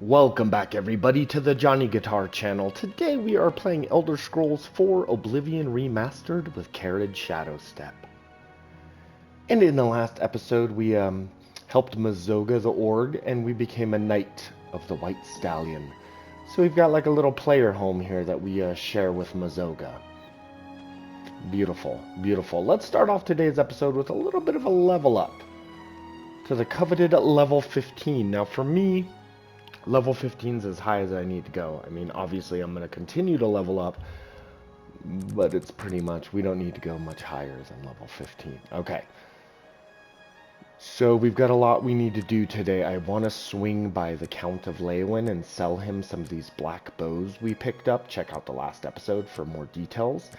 Welcome back everybody to the Johnny Guitar channel. Today we are playing Elder Scrolls 4 Oblivion Remastered with Kered Shadowstep. And in the last episode we helped Mazoga the Org and we became a Knight of the White Stallion. So we've got like a little player home here that we share with Mazoga. Beautiful, beautiful. Let's start off today's episode with a little bit of a level up to the coveted level 15. Now for me, level 15 is as high as I need to go. I mean, obviously I'm going to continue to level up, but it's pretty much, we don't need to go much higher than level 15. Okay. So we've got a lot we need to do today. I want to swing by the Count of Leeuwin and sell him some of these black bows we picked up. Check out the last episode for more details.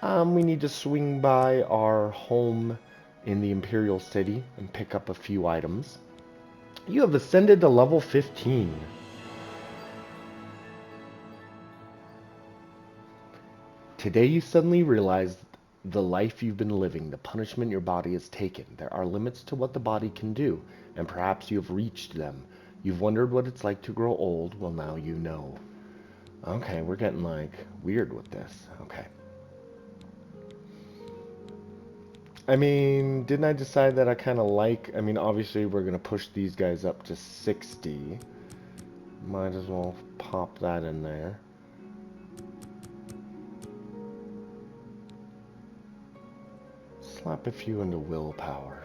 We need to swing by our home in the Imperial City and pick up a few items. You have ascended to level 15. Today you suddenly realize the life you've been living, the punishment your body has taken. There are limits to what the body can do, and perhaps you have reached them. You've wondered what it's like to grow old. Well, now you know. Okay, we're getting like weird with this. Okay. I mean, didn't I decide that I kind of like... I mean, obviously we're going to push these guys up to 60. Might as well pop that in there. Slap a few into willpower.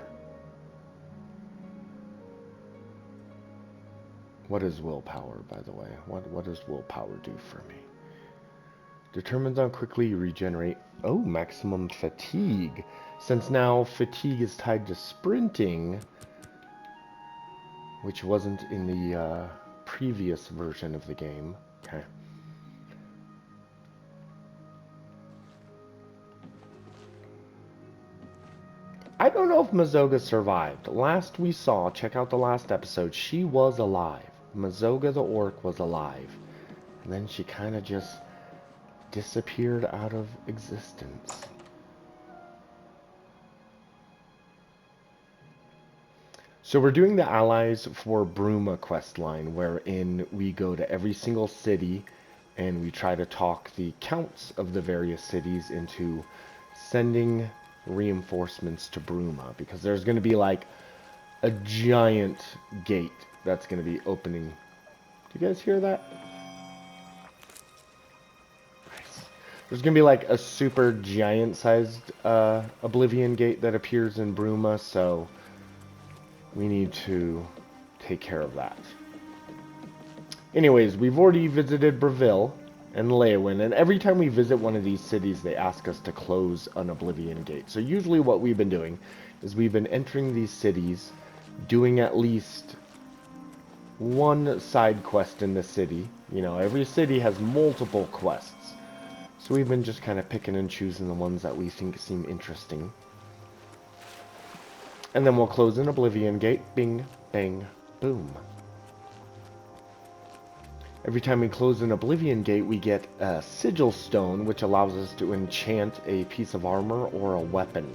What is willpower, by the way? What does willpower do for me? Determines how quickly you regenerate. Oh, maximum fatigue. Since now fatigue is tied to sprinting, which wasn't in the previous version of the game. Okay. I don't know if Mazoga survived. Last we saw, check out the last episode, she was alive. Mazoga the Orc was alive. And then she kind of just disappeared out of existence. So we're doing the Allies for Bruma questline, wherein we go to every single city and we try to talk the counts of the various cities into sending reinforcements to Bruma, because there's going to be like a giant gate that's going to be opening. Do you guys hear that? Nice. There's going to be like a super giant sized Oblivion gate that appears in Bruma, so we need to take care of that. Anyways, we've already visited Breville and Leeuwin, and every time we visit one of these cities, they ask us to close an Oblivion gate. So usually what we've been doing is we've been entering these cities, doing at least one side quest in the city. You know, every city has multiple quests. So we've been just kind of picking and choosing the ones that we think seem interesting. And then we'll close an Oblivion gate. Bing, bang, boom. Every time we close an Oblivion gate, we get a sigil stone, which allows us to enchant a piece of armor or a weapon.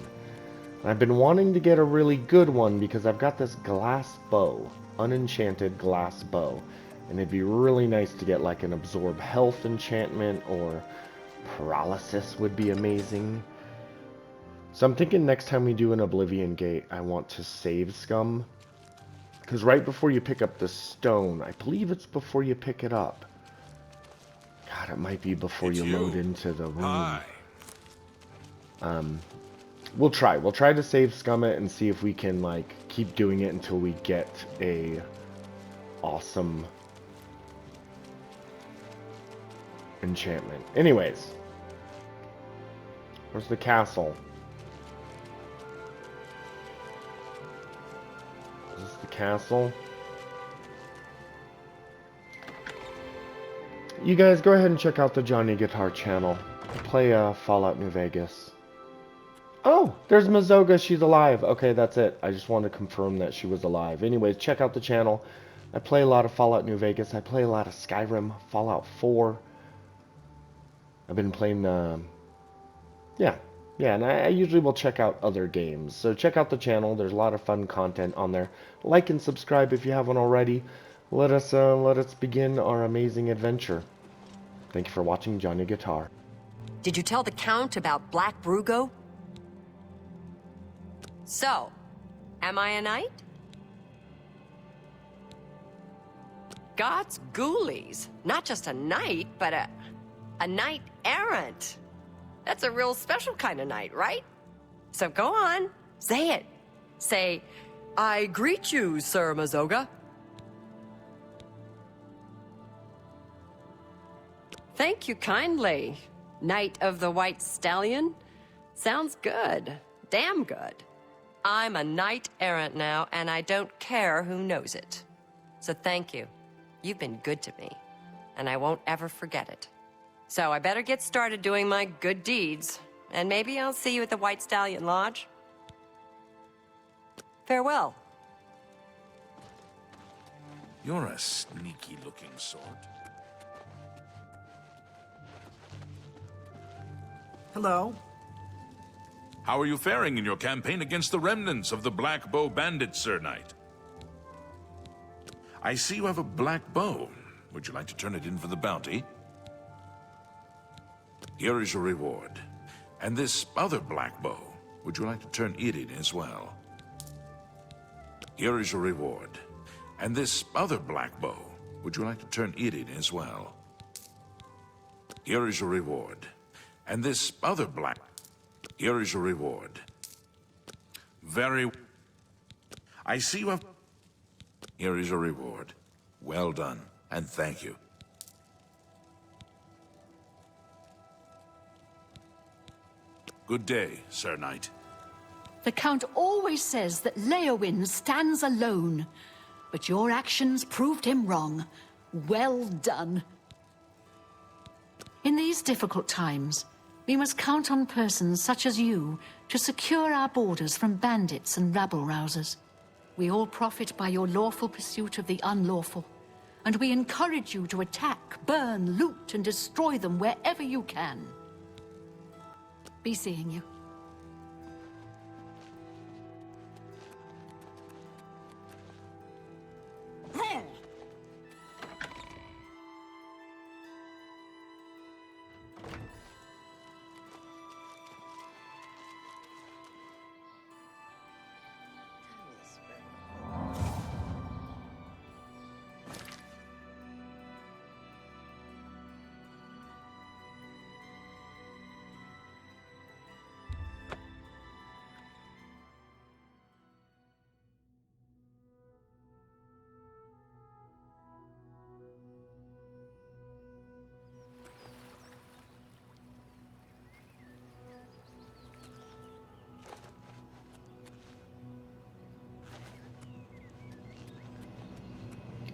And I've been wanting to get a really good one because I've got this glass bow, unenchanted glass bow. And it'd be really nice to get like an absorb health enchantment, or paralysis would be amazing. So I'm thinking next time we do an Oblivion gate, I want to save scum. Because right before you pick up the stone, I believe it's before you pick it up. God, it might be before you load into the room. Hi. We'll try. We'll try to save scum it and see if we can like keep doing it until we get a awesome enchantment. Anyways, where's the castle? Is this the castle? You guys go ahead and check out the Johnny Guitar channel. I play Fallout New Vegas. Oh, there's Mazoga. She's alive. Okay, that's it. I just wanted to confirm that she was alive. Anyways, check out the channel. I play a lot of Fallout New Vegas. I play a lot of Skyrim, Fallout 4. I've been playing, yeah, and I usually will check out other games. So check out the channel. There's a lot of fun content on there. Like and subscribe if you haven't already. let us begin our amazing adventure. Thank you for watching Johnny Guitar. Did you tell the Count about Black Brugo? So, am I a knight? God's ghoulies. Not just a knight, but a knight errant. That's a real special kind of knight, right? So go on, say it. Say, I greet you, Sir Mazoga. Thank you kindly, Knight of the White Stallion. Sounds good. Damn good. I'm a knight errant now, and I don't care who knows it. So thank you. You've been good to me, and I won't ever forget it. So I better get started doing my good deeds, and maybe I'll see you at the White Stallion Lodge. Farewell. You're a sneaky-looking sort. Hello? How are you faring in your campaign against the remnants of the Black Bow Bandits, Sir Knight? I see you have a black bow. Would you like to turn it in for the bounty? Here is your reward. And this other black bow, would you like to turn it in as well? Here is your reward. And this other black bow, would you like to turn it in as well? Here is your reward. And this other black... Here is your reward. Very... I see you have... Here is your reward. Well done, and thank you. Good day, Sir Knight. The Count always says that Leowyn stands alone, but your actions proved him wrong. Well done. In these difficult times, we must count on persons such as you to secure our borders from bandits and rabble-rousers. We all profit by your lawful pursuit of the unlawful, and we encourage you to attack, burn, loot, and destroy them wherever you can. Be seeing you.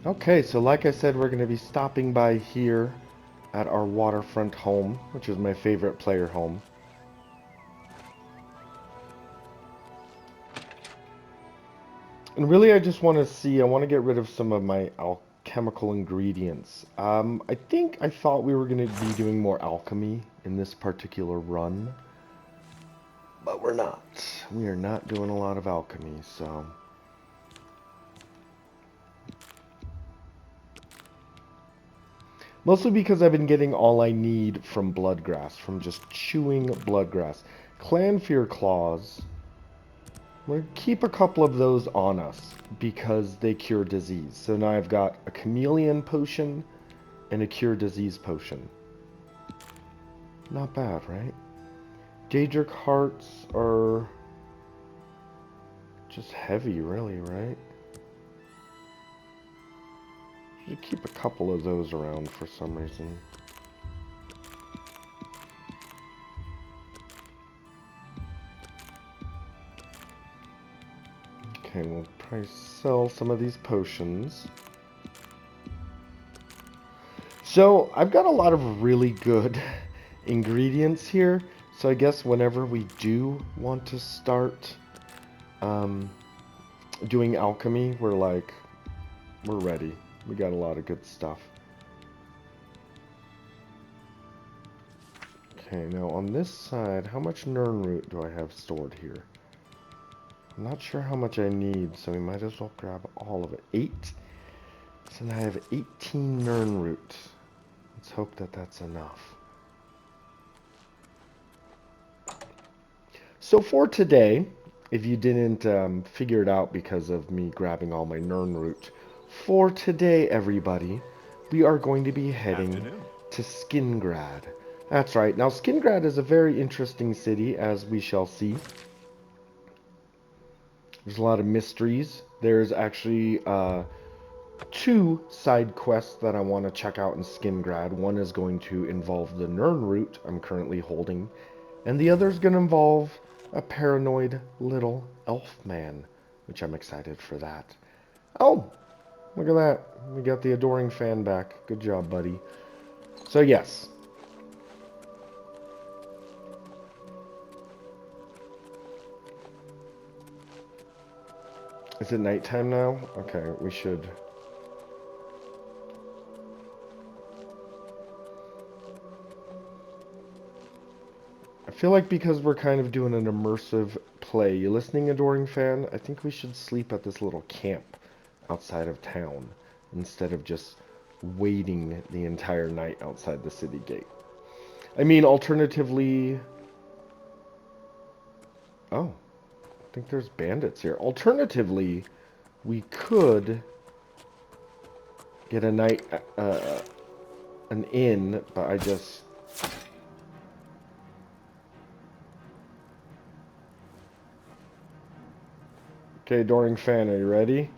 Okay, so like I said, we're going to be stopping by here at our waterfront home, which is my favorite player home. And really I just want to see, I want to get rid of some of my alchemical ingredients. I think I thought we were going to be doing more alchemy in this particular run, but we're not. We are not doing a lot of alchemy, so... Mostly because I've been getting all I need from bloodgrass, from just chewing bloodgrass. Clanfear claws, I'm going to keep a couple of those on us because they cure disease. So now I've got a chameleon potion and a cure disease potion. Not bad, right? Daedric hearts are just heavy, really, right? Should keep a couple of those around for some reason. Okay, we'll probably sell some of these potions. So, I've got a lot of really good ingredients here. So I guess whenever we do want to start doing alchemy, we're ready. We got a lot of good stuff. Okay, now on this side, how much Nirnroot do I have stored here? I'm not sure how much I need, so we might as well grab all of it. 8? So now I have 18 Nirnroot. Let's hope that that's enough. So for today, if you didn't figure it out because of me grabbing all my Nirnroot, for today, everybody, we are going to be heading to Skingrad. That's right. Now, Skingrad is a very interesting city, as we shall see. There's a lot of mysteries. There's actually two side quests that I want to check out in Skingrad. One is going to involve the Nirnroot I'm currently holding, and the other is going to involve a paranoid little elf man, which I'm excited for that. Oh, look at that. We got the adoring fan back. Good job, buddy. So yes. Is it nighttime now? Okay, we should. I feel like because we're kind of doing an immersive play, you listening, adoring fan? I think we should sleep at this little camp outside of town instead of just waiting the entire night outside the city gate. I mean, alternatively... Oh, I think there's bandits here. Alternatively, we could get a night, an inn, but I just... Okay, adoring fan, are you ready?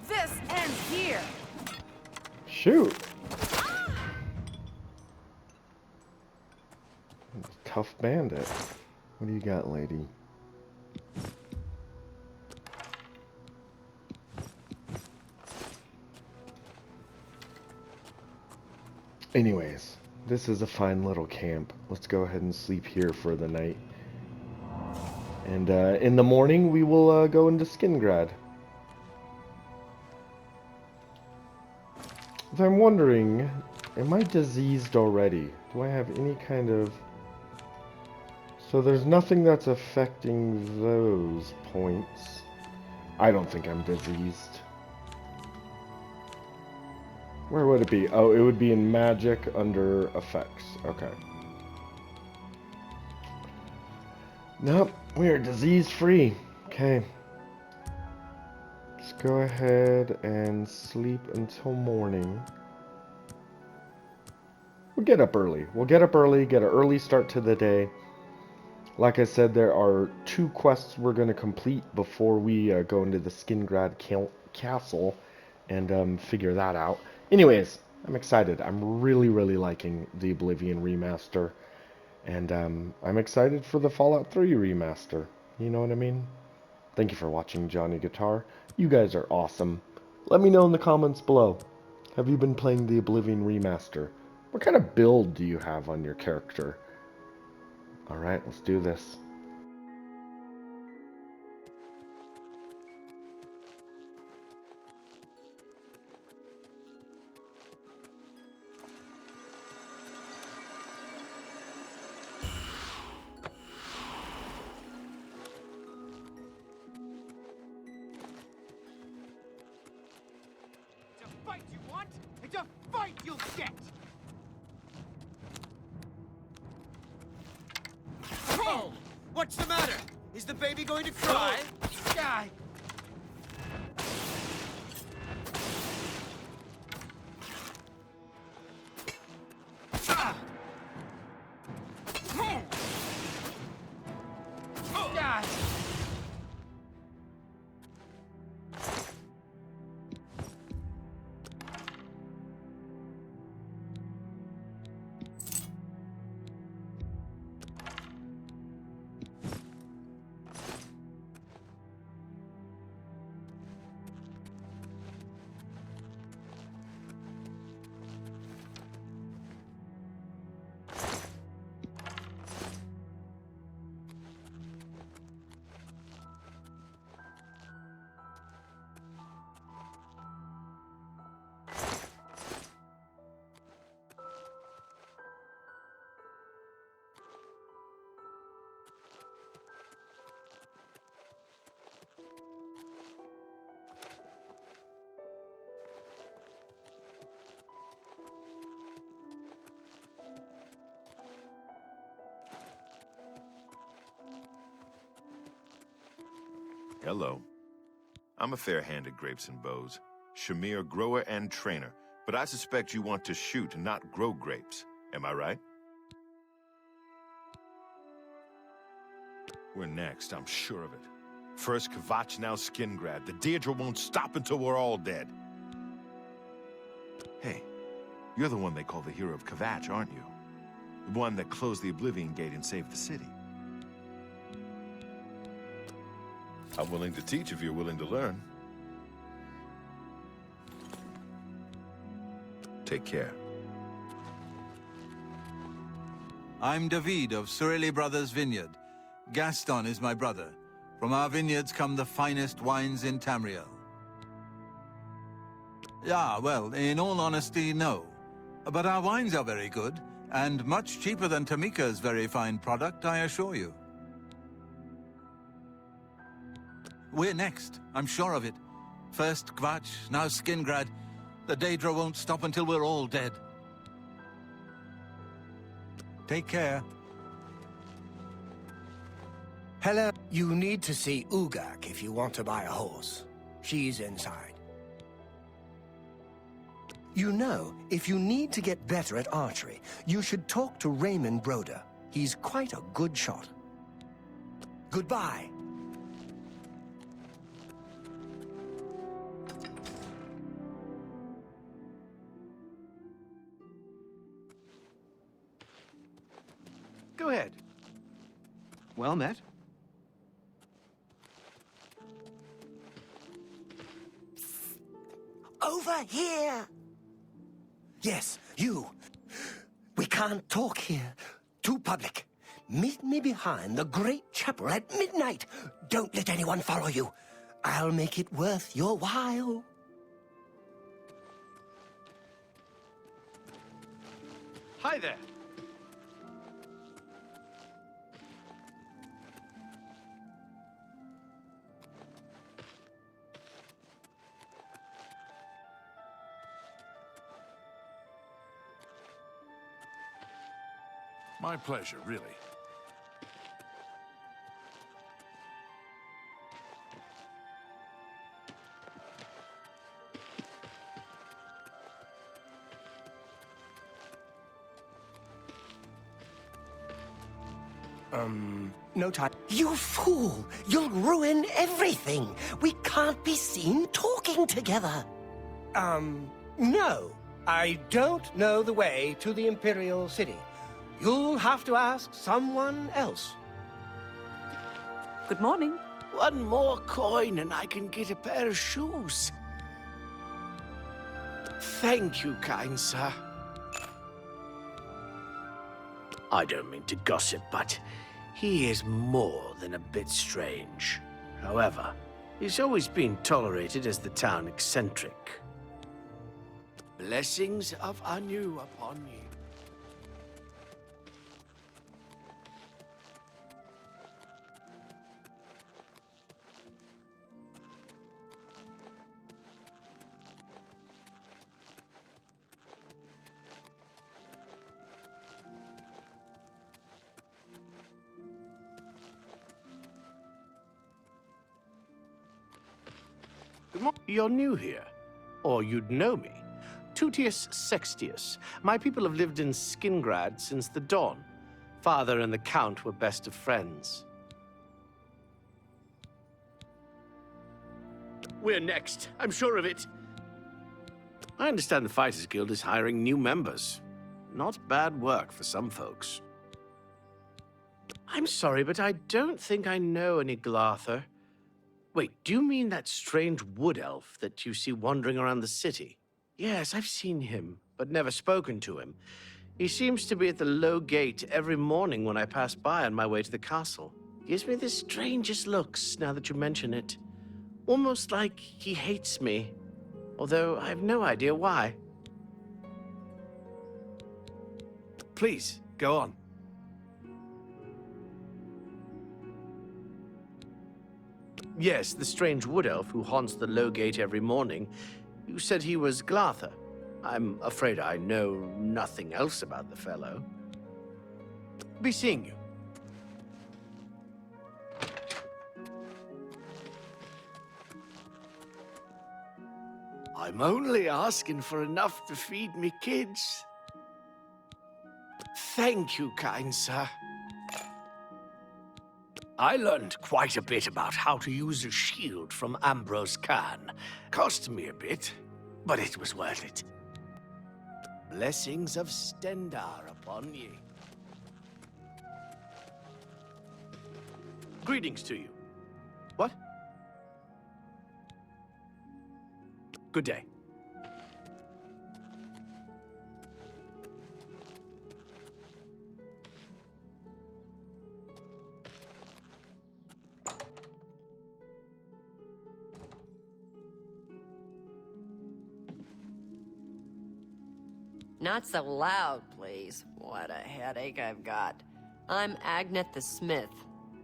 This ends here. Shoot! Tough bandit. What do you got, lady? Anyways, this is a fine little camp. Let's go ahead and sleep here for the night. And in the morning, we will go into Skingrad. If I'm wondering, am I diseased already? Do I have any kind of... So there's nothing that's affecting those points. I don't think I'm diseased. Where would it be? Oh, it would be in magic under effects. Okay. Nope, we are disease-free. Okay. Let's go ahead and sleep until morning. We'll get up early. We'll get up early, get an early start to the day. Like I said, there are two quests we're going to complete before we go into the Skingrad castle and figure that out. Anyways, I'm excited. I'm really, really liking the Oblivion remaster. And I'm excited for the Fallout 3 remaster. You know what I mean? Thank you for watching Johnny Guitar. You guys are awesome. Let me know in the comments below. Have you been playing the Oblivion remaster? What kind of build do you have on your character? Alright, let's do this. It's a fight you want? It's a fight you'll get! Oh! What's the matter? Is the baby going to cry? Guy! Ah! God! Hello. I'm a fair-handed grapes and bows. Shamir, grower and trainer. But I suspect you want to shoot, not grow grapes. Am I right? We're next, I'm sure of it. First Kvatch, now Skingrad. The Deirdre won't stop until we're all dead. Hey, you're the one they call the hero of Kvatch, aren't you? The one that closed the Oblivion Gate and saved the city. I'm willing to teach if you're willing to learn. Take care. I'm David of Surili Brothers Vineyard. Gaston is my brother. From our vineyards come the finest wines in Tamriel. Yeah, well, in all honesty, no. But our wines are very good, and much cheaper than Tamika's very fine product, I assure you. We're next, I'm sure of it. First Kvatch, now Skingrad. The Daedra won't stop until we're all dead. Take care. Hello. You need to see Ugak if you want to buy a horse. She's inside. You know, if you need to get better at archery, you should talk to Raymond Broder. He's quite a good shot. Goodbye. Go ahead. Well met. Over here! Yes, you. We can't talk here. Too public. Meet me behind the great chapel at midnight. Don't let anyone follow you. I'll make it worth your while. Hi there. My pleasure, really. No time. You fool! You'll ruin everything! We can't be seen talking together! No. I don't know the way to the Imperial City. You'll have to ask someone else. Good morning. One more coin and I can get a pair of shoes. Thank you, kind sir. I don't mean to gossip, but he is more than a bit strange. However, he's always been tolerated as the town eccentric. Blessings of Anu upon you. You're new here, or you'd know me. Tutius Sextius. My people have lived in Skingrad since the dawn. Father and the Count were best of friends. We're next, I'm sure of it. I understand the Fighters Guild is hiring new members. Not bad work for some folks. I'm sorry, but I don't think I know any Glarther. Wait, do you mean that strange wood elf that you see wandering around the city? Yes, I've seen him, but never spoken to him. He seems to be at the low gate every morning when I pass by on my way to the castle. Gives me the strangest looks now that you mention it. Almost like he hates me, although I have no idea why. Please, go on. Yes, the strange wood elf who haunts the low gate every morning. You said he was Glarther. I'm afraid I know nothing else about the fellow. Be seeing you. I'm only asking for enough to feed me kids. Thank you, kind sir. I learned quite a bit about how to use a shield from Ambrose Khan. Cost me a bit, but it was worth it. Blessings of Stendar upon ye. Greetings to you. What? Good day. Not so loud, please. What a headache I've got. I'm Agnet the Smith.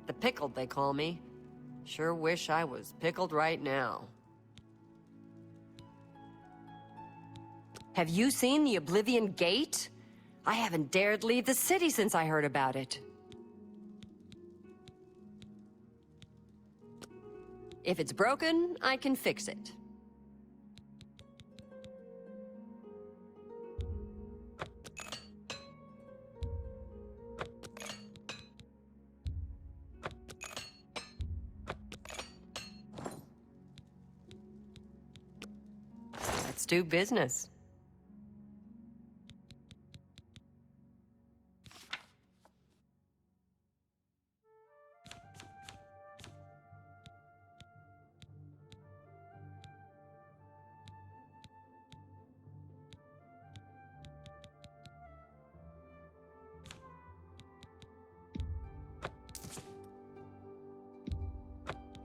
The Pickled, they call me. Sure wish I was pickled right now. Have you seen the Oblivion Gate? I haven't dared leave the city since I heard about it. If it's broken, I can fix it. Let's do business.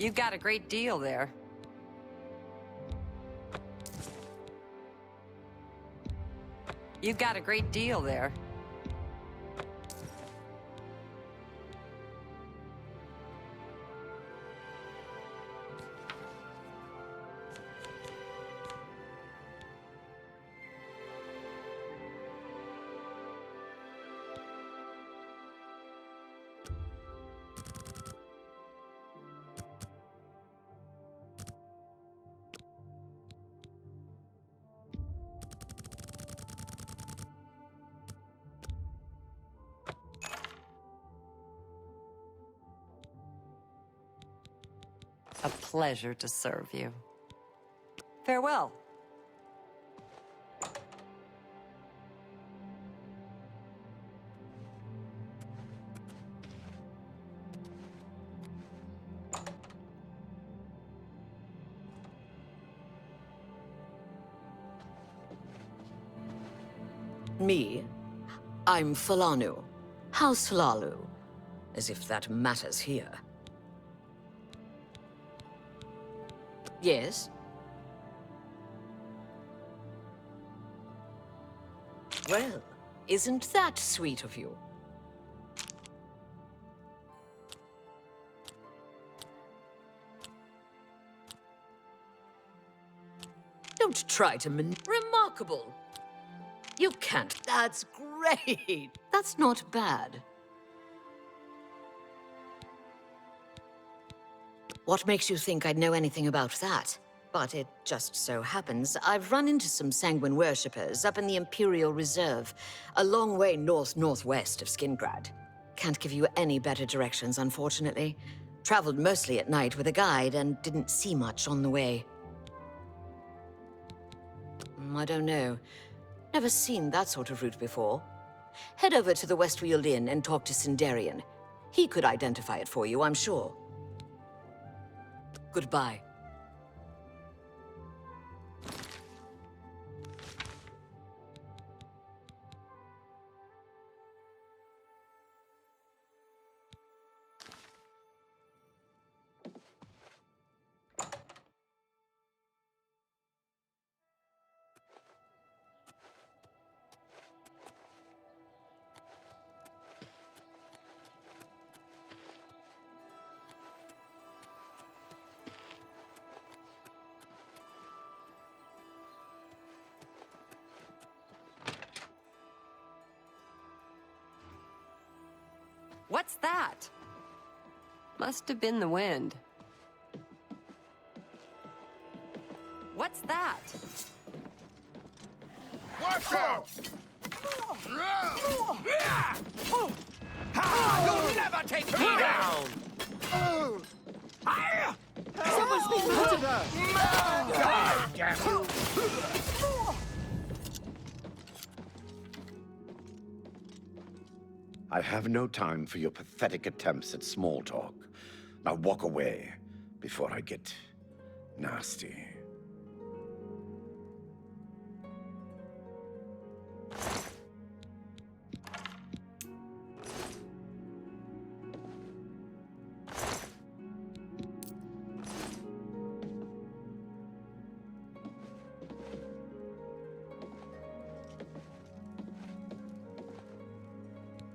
You've got a great deal there. You've got a great deal there. A pleasure to serve you. Farewell. Me? I'm Falanu. House Falalu. As if that matters here. Yes? Well, isn't that sweet of you? Don't try to Remarkable! You can't. That's great! That's not bad. What makes you think I'd know anything about that? But it just so happens I've run into some Sanguine worshippers up in the Imperial Reserve, a long way north-northwest of Skingrad. Can't give you any better directions, unfortunately. Traveled mostly at night with a guide and didn't see much on the way. I don't know. Never seen that sort of route before. Head over to the Westfield Inn and talk to Sindarian. He could identify it for you, I'm sure. Goodbye. What's that? Must have been the wind. What's that? Watch out! You'll never take me down! Someone's been hunted! God damn it! I have no time for your pathetic attempts at small talk. Now walk away before I get nasty.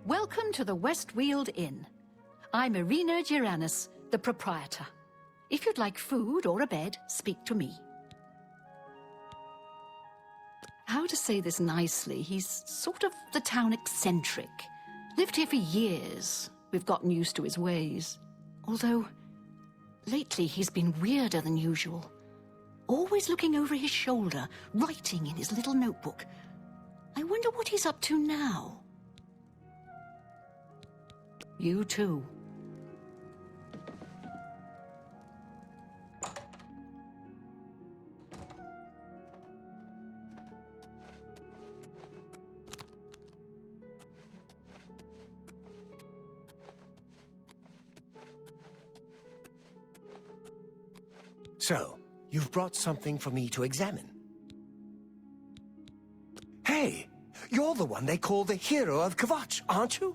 Welcome to the Westweald Inn. I'm Irina Giranus, the proprietor. If you'd like food or a bed, speak to me. How to say this nicely, he's sort of the town eccentric. Lived here for years. We've gotten used to his ways. Although, lately he's been weirder than usual. Always looking over his shoulder, writing in his little notebook. I wonder what he's up to now. You too. So, you've brought something for me to examine. Hey, you're the one they call the hero of Kvatch, aren't you?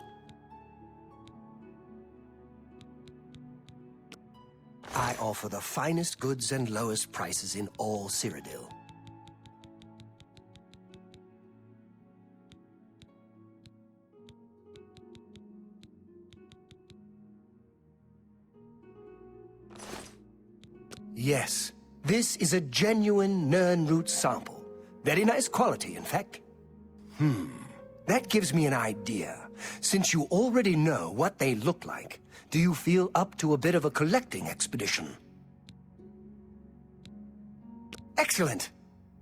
I offer the finest goods and lowest prices in all Cyrodiil. Yes, this is a genuine Nirnroot sample. Very nice quality, in fact. That gives me an idea. Since you already know what they look like, do you feel up to a bit of a collecting expedition? Excellent.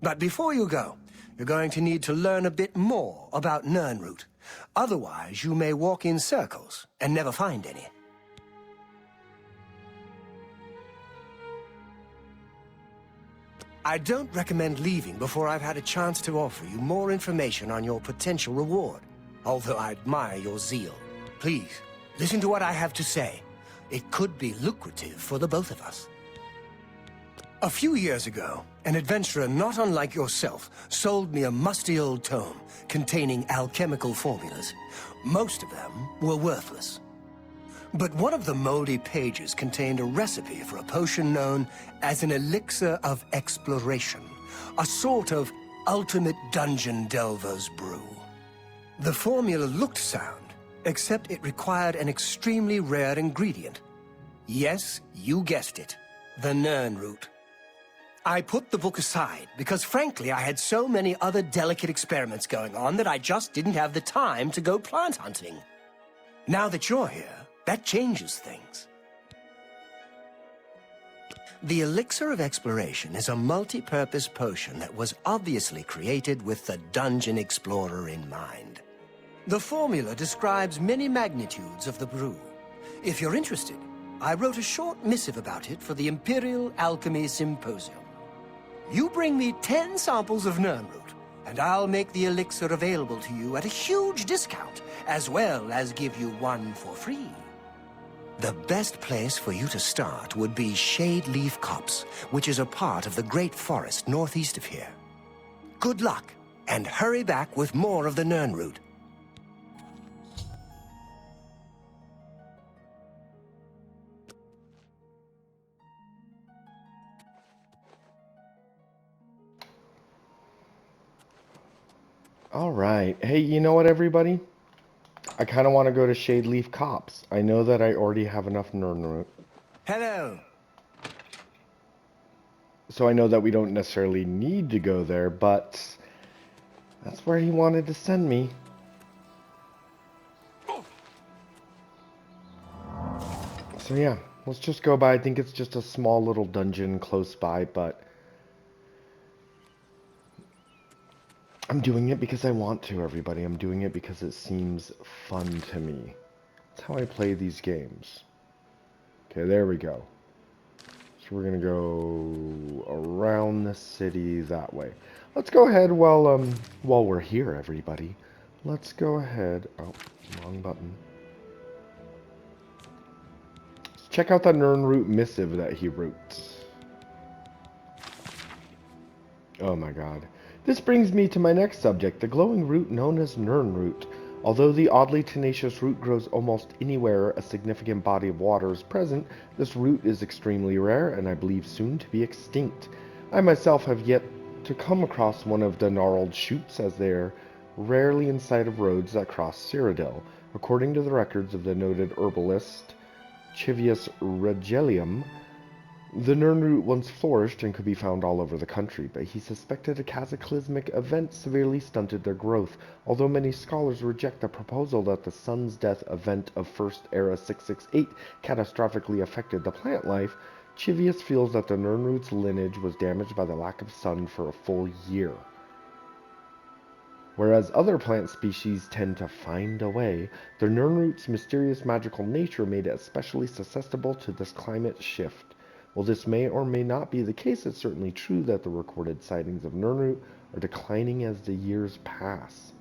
But before you go, you're going to need to learn a bit more about Nirnroot. Otherwise, you may walk in circles and never find any. I don't recommend leaving before I've had a chance to offer you more information on your potential reward, although I admire your zeal. Please, listen to what I have to say. It could be lucrative for the both of us. A few years ago, an adventurer not unlike yourself sold me a musty old tome containing alchemical formulas. Most of them were worthless. But one of the moldy pages contained a recipe for a potion known as an elixir of exploration, a sort of ultimate dungeon delver's brew. The formula looked sound, except it required an extremely rare ingredient. Yes, you guessed it, the Nirnroot. I put the book aside because, frankly, I had so many other delicate experiments going on that I just didn't have the time to go plant hunting. Now that you're here, that changes things. The Elixir of Exploration is a multi-purpose potion that was obviously created with the Dungeon Explorer in mind. The formula describes many magnitudes of the brew. If you're interested, I wrote a short missive about it for the Imperial Alchemy Symposium. You bring me 10 samples of Nirnroot, and I'll make the elixir available to you at a huge discount, as well as give you one for free. The best place for you to start would be Shade Leaf Copse, which is a part of the Great Forest northeast of here. Good luck, and hurry back with more of the Nirnroot. Alright. Hey, you know what, everybody? I kind of want to go to Shade Leaf Copse. I know that I already have enough Nirnroot. Hello. So I know that we don't necessarily need to go there, but that's where he wanted to send me. So yeah, let's just go by. I think it's just a small little dungeon close by, but I'm doing it because I want to, everybody. I'm doing it because it seems fun to me. That's how I play these games. Okay, there we go. So we're gonna go around the city that way. Let's go ahead while we're here, everybody. Let's go ahead. Oh, wrong button. Let's check out that Nirnroot missive that he wrote. Oh my god. This brings me to my next subject, the glowing root known as Nirnroot. Although the oddly tenacious root grows almost anywhere a significant body of water is present, this root is extremely rare and I believe soon to be extinct. I myself have yet to come across one of the gnarled shoots, as they are rarely in sight of roads that cross Cyrodiil. According to the records of the noted herbalist Chivius Regelium, the Nirnroot once flourished and could be found all over the country, but he suspected a cataclysmic event severely stunted their growth. Although many scholars reject the proposal that the sun's death event of First Era 668 catastrophically affected the plant life, Chivius feels that the Nirnroot's lineage was damaged by the lack of sun for a full year. Whereas other plant species tend to find a way, the Nirnroot's mysterious magical nature made it especially susceptible to this climate shift. While this may or may not be the case, it's certainly true that the recorded sightings of Nirnroot are declining as the years pass.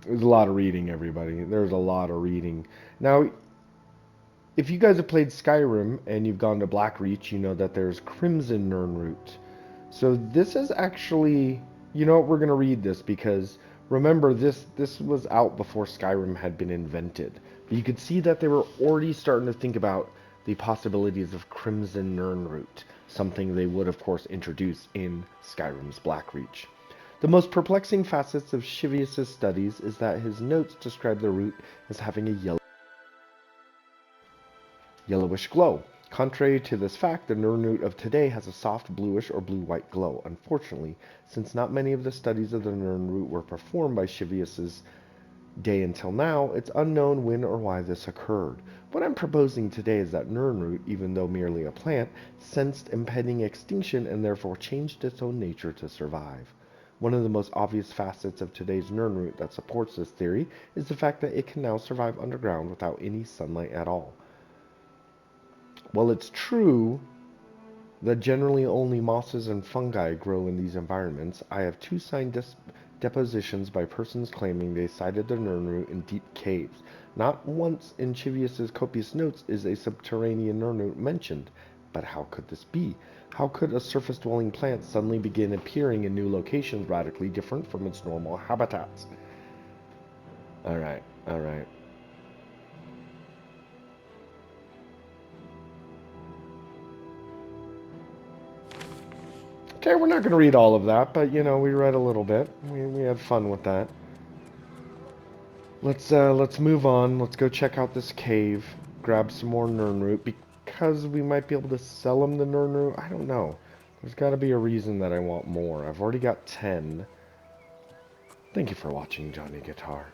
There's a lot of reading, everybody. There's a lot of reading. Now, if you guys have played Skyrim and you've gone to Blackreach, you know that there's Crimson Nirnroot. So this is actually, you know what, we're going to read this because remember this was out before Skyrim had been invented. But you could see that they were already starting to think about the possibilities of Crimson Nirnroot, something they would of course introduce in Skyrim's Blackreach. The most perplexing facets of Chivius' studies is that his notes describe the root as having a yellowish glow. Contrary to this fact, the Nirnroot of today has a soft bluish or blue-white glow. Unfortunately, since not many of the studies of the Nirnroot were performed by Chivius' day until now, it's unknown when or why this occurred. What I'm proposing today is that Nirnroot, even though merely a plant, sensed impending extinction and therefore changed its own nature to survive. One of the most obvious facets of today's Nirnroot that supports this theory is the fact that it can now survive underground without any sunlight at all. While it's true that generally only mosses and fungi grow in these environments, I have two signed depositions by persons claiming they sighted the Nirnroot in deep caves. Not once in Chivius' copious notes is a subterranean Nirnroot mentioned. But how could this be? How could a surface-dwelling plant suddenly begin appearing in new locations radically different from its normal habitats? Alright. Okay, we're not going to read all of that, but, you know, we read a little bit. We had fun with that. Let's move on. Let's go check out this cave. Grab some more Nirnroot, because we might be able to sell them the Nirnroot. I don't know. There's got to be a reason that I want more. I've already got 10. Thank you for watching, Johnny Guitar.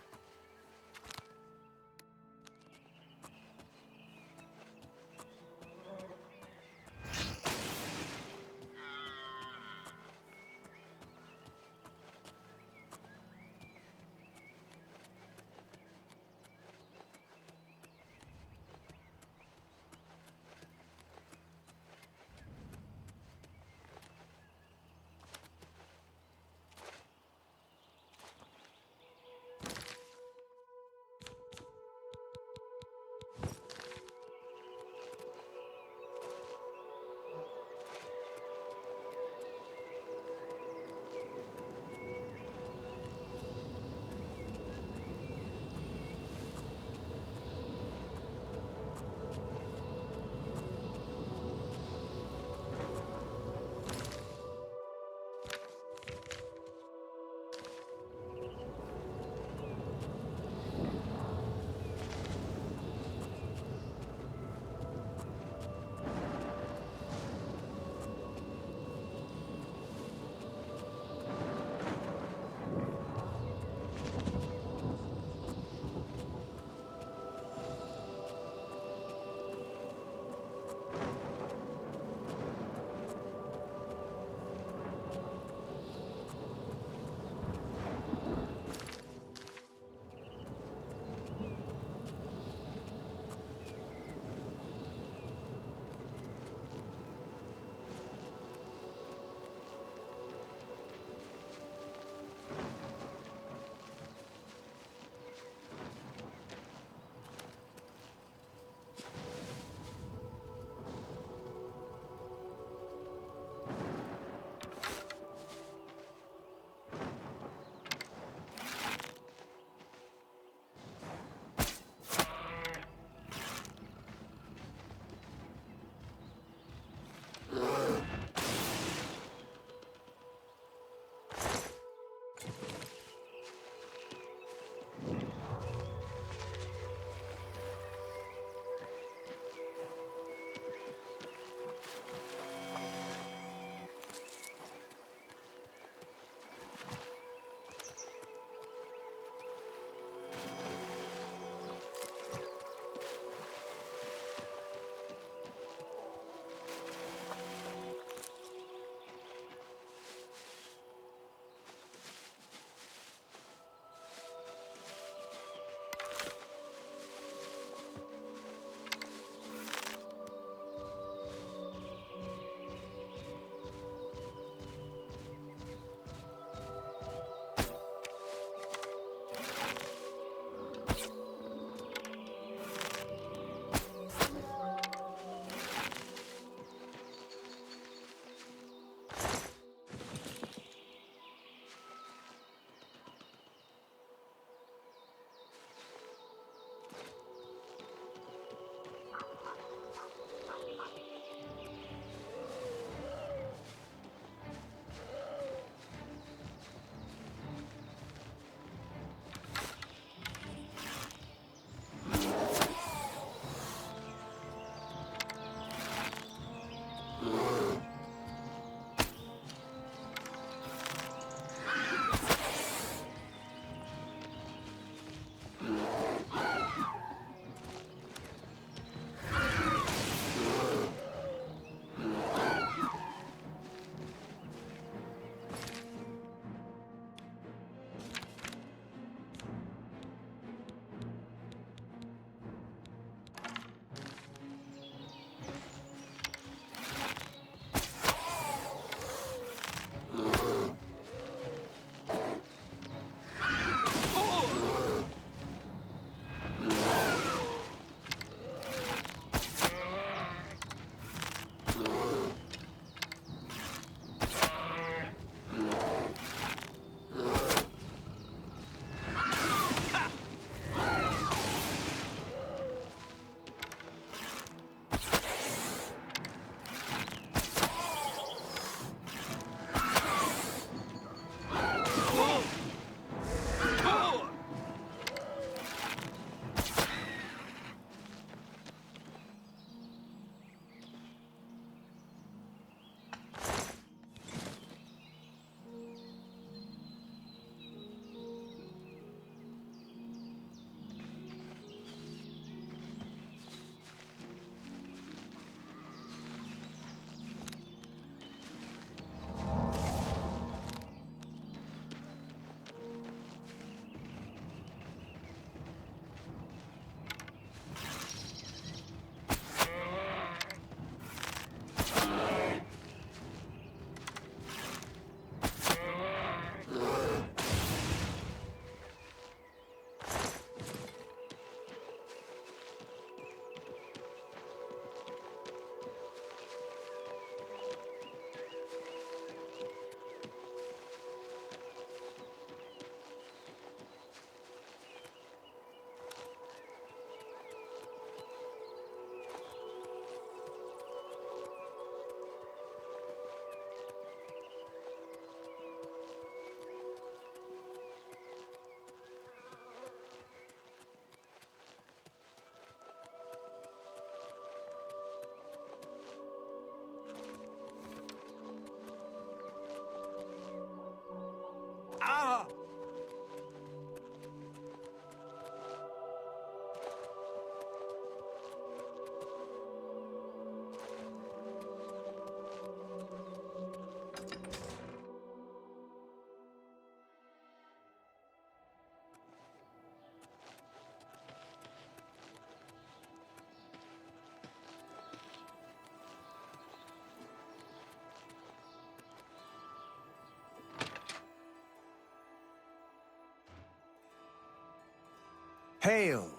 Hail.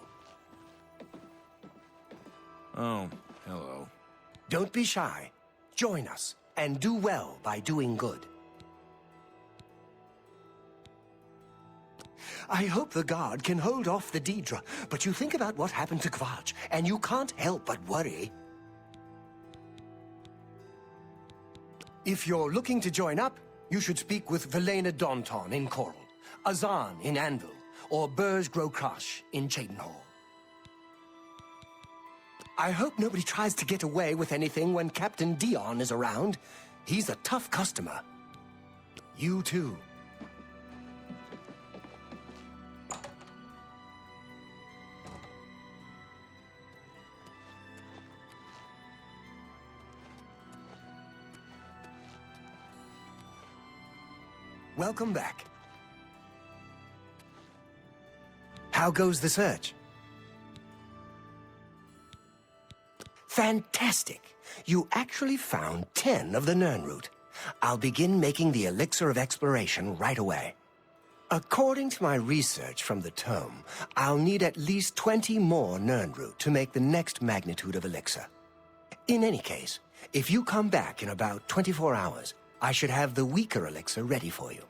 Oh, hello. Don't be shy. Join us, and do well by doing good. I hope the guard can hold off the Daedra, but you think about what happened to Kvatch, and you can't help but worry. If you're looking to join up, you should speak with Velena Daunton in Coral, Azan in Anvil, or Burj Grokrash in Cheydinhal. I hope nobody tries to get away with anything when Captain Dion is around. He's a tough customer. You too. Welcome back. How goes the search? Fantastic! You actually found 10 of the Nirnroot. I'll begin making the Elixir of Exploration right away. According to my research from the tome, I'll need at least 20 more Nirnroot to make the next magnitude of Elixir. In any case, if you come back in about 24 hours, I should have the weaker Elixir ready for you.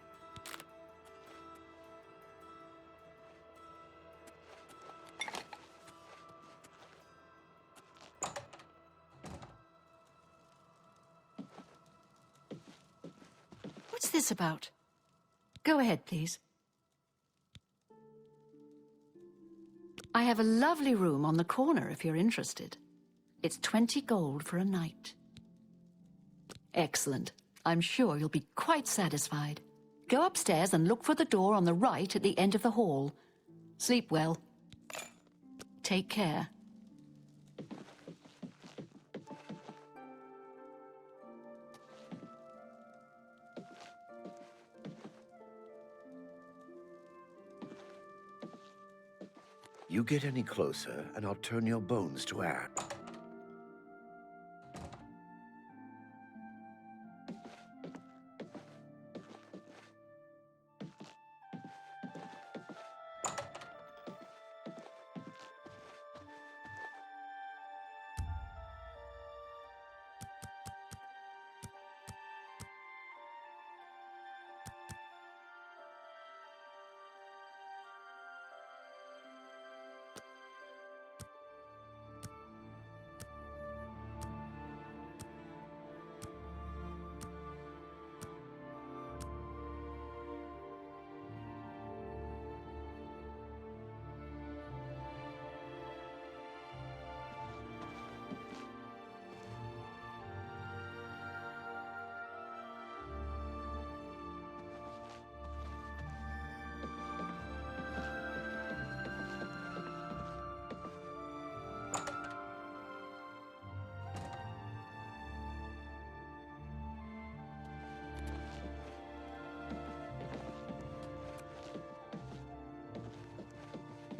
What's this about? Go ahead, please. I have a lovely room on the corner if you're interested. It's 20 gold for a night. Excellent. I'm sure you'll be quite satisfied. Go upstairs and look for the door on the right at the end of the hall. Sleep well. Take care. You get any closer, and I'll turn your bones to ash.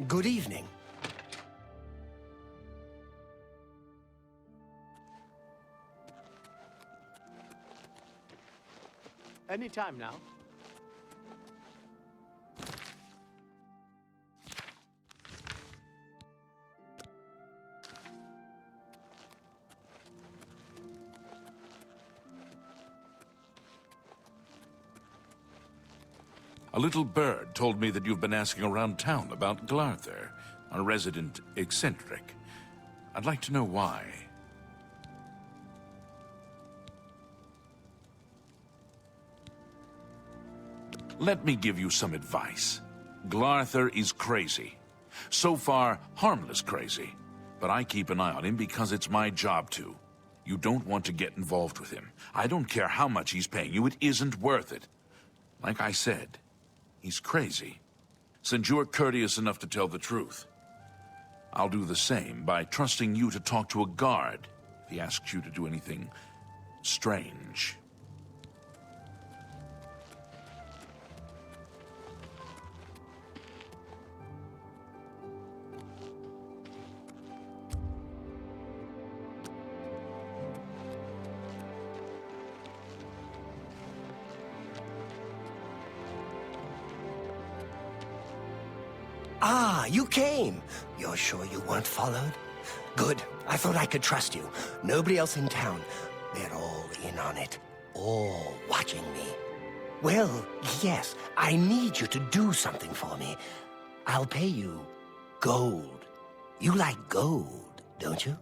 Good evening. Any time now. A little bird told me that you've been asking around town about Glarther, a resident eccentric. I'd like to know why. Let me give you some advice. Glarther is crazy. So far, harmless crazy. But I keep an eye on him because it's my job to. You don't want to get involved with him. I don't care how much he's paying you, it isn't worth it. Like I said, he's crazy. Since you're courteous enough to tell the truth, I'll do the same by trusting you to talk to a guard if he asks you to do anything strange. Ah, you came. You're sure you weren't followed? Good. I thought I could trust you. Nobody else in town. They're all in on it. All watching me. Well, yes, I need you to do something for me. I'll pay you gold. You like gold, don't you?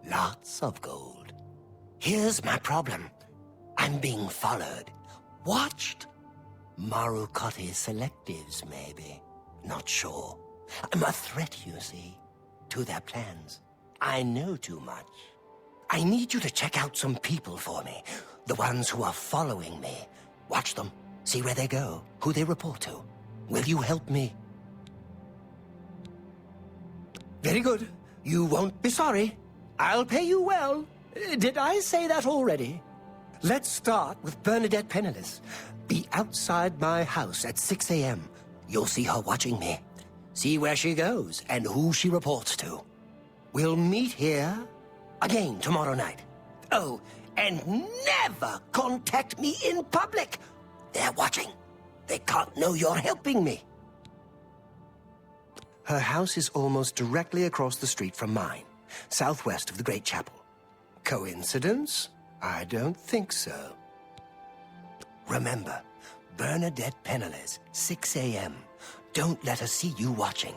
Lots of gold. Here's my problem. I'm being followed. Watched. Marukotti selectives, maybe. Not sure. I'm a threat, you see, to their plans. I know too much. I need you to check out some people for me. The ones who are following me. Watch them. See where they go. Who they report to. Will you help me? Very good. You won't be sorry. I'll pay you well. Did I say that already? Let's start with Bernadette Penniless. Be outside my house at 6 a.m. You'll see her watching me. See where she goes and who she reports to. We'll meet here again tomorrow night. Oh, and never contact me in public. They're watching. They can't know you're helping me. Her house is almost directly across the street from mine, southwest of the Great Chapel. Coincidence? I don't think so. Remember, Bernadette Penniless, 6 a.m. Don't let her see you watching.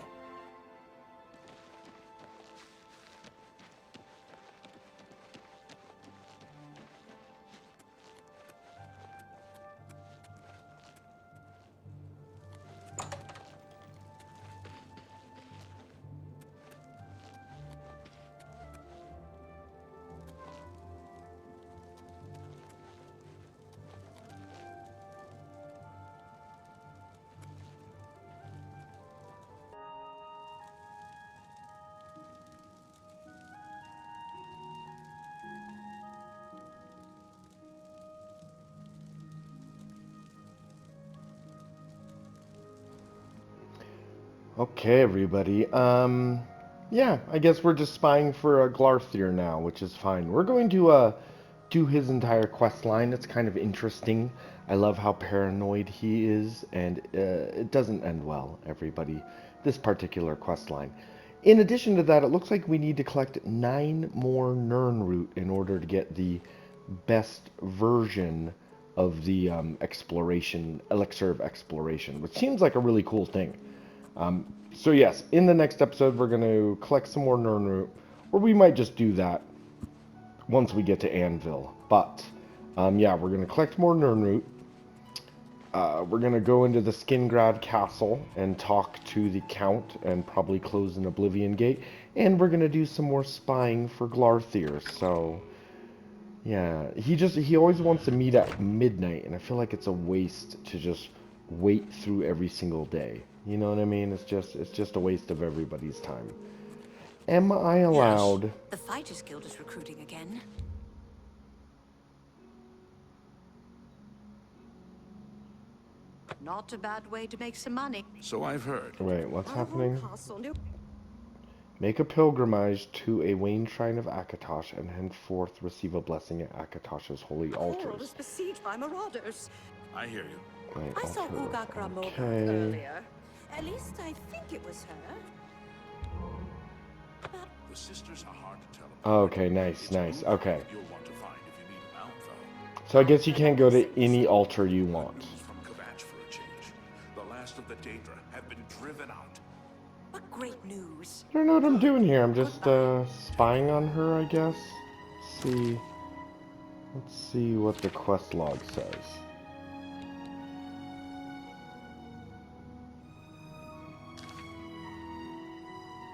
Okay, everybody. Yeah, I guess we're just spying for Glarthir now, which is fine. We're going to do his entire quest line. It's kind of interesting. I love how paranoid he is, and it doesn't end well, everybody, this particular quest line. In addition to that, it looks like we need to collect 9 more Nirnroot in order to get the best version of the elixir of exploration, which seems like a really cool thing. So yes, in the next episode we're going to collect some more Nirnroot, or we might just do that once we get to Anvil. But yeah, we're going to collect more Nirnroot. We're going to go into the Skingrad Castle and talk to the Count and probably close an Oblivion Gate. And we're going to do some more spying for Glarthir. So yeah, he always wants to meet at midnight, and I feel like it's a waste to just wait through every single day. You know what I mean? It's just a waste of everybody's time. Am I allowed? Yes. The Fighters Guild is recruiting again. Not a bad way to make some money. So I've heard. Wait, what's happening? Make a pilgrimage to a Wayne Shrine of Akatosh and henceforth receive a blessing at Akatosh's holy altars. is besieged by marauders. I hear you. Wait, I saw Uga Gramoga okay. earlier. At least I think it was her. The sisters are hard to tell. Okay, nice. Okay. You'll want to find if you need an outflow. So I guess you can't go to any altar you want. From Kvatch for a change. The last of the Daedra have been driven out. What great news. I don't know what I'm doing here. I'm just spying on her, I guess. Let's see what the quest log says.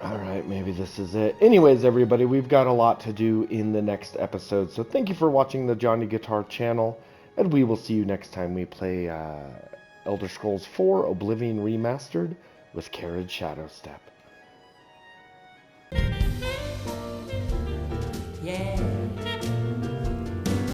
Alright, maybe this is it. Anyways, everybody, we've got a lot to do in the next episode. So thank you for watching the Johnny Guitar channel. And we will see you next time we play Elder Scrolls 4 Oblivion Remastered with Kered Shadowstep. Yeah.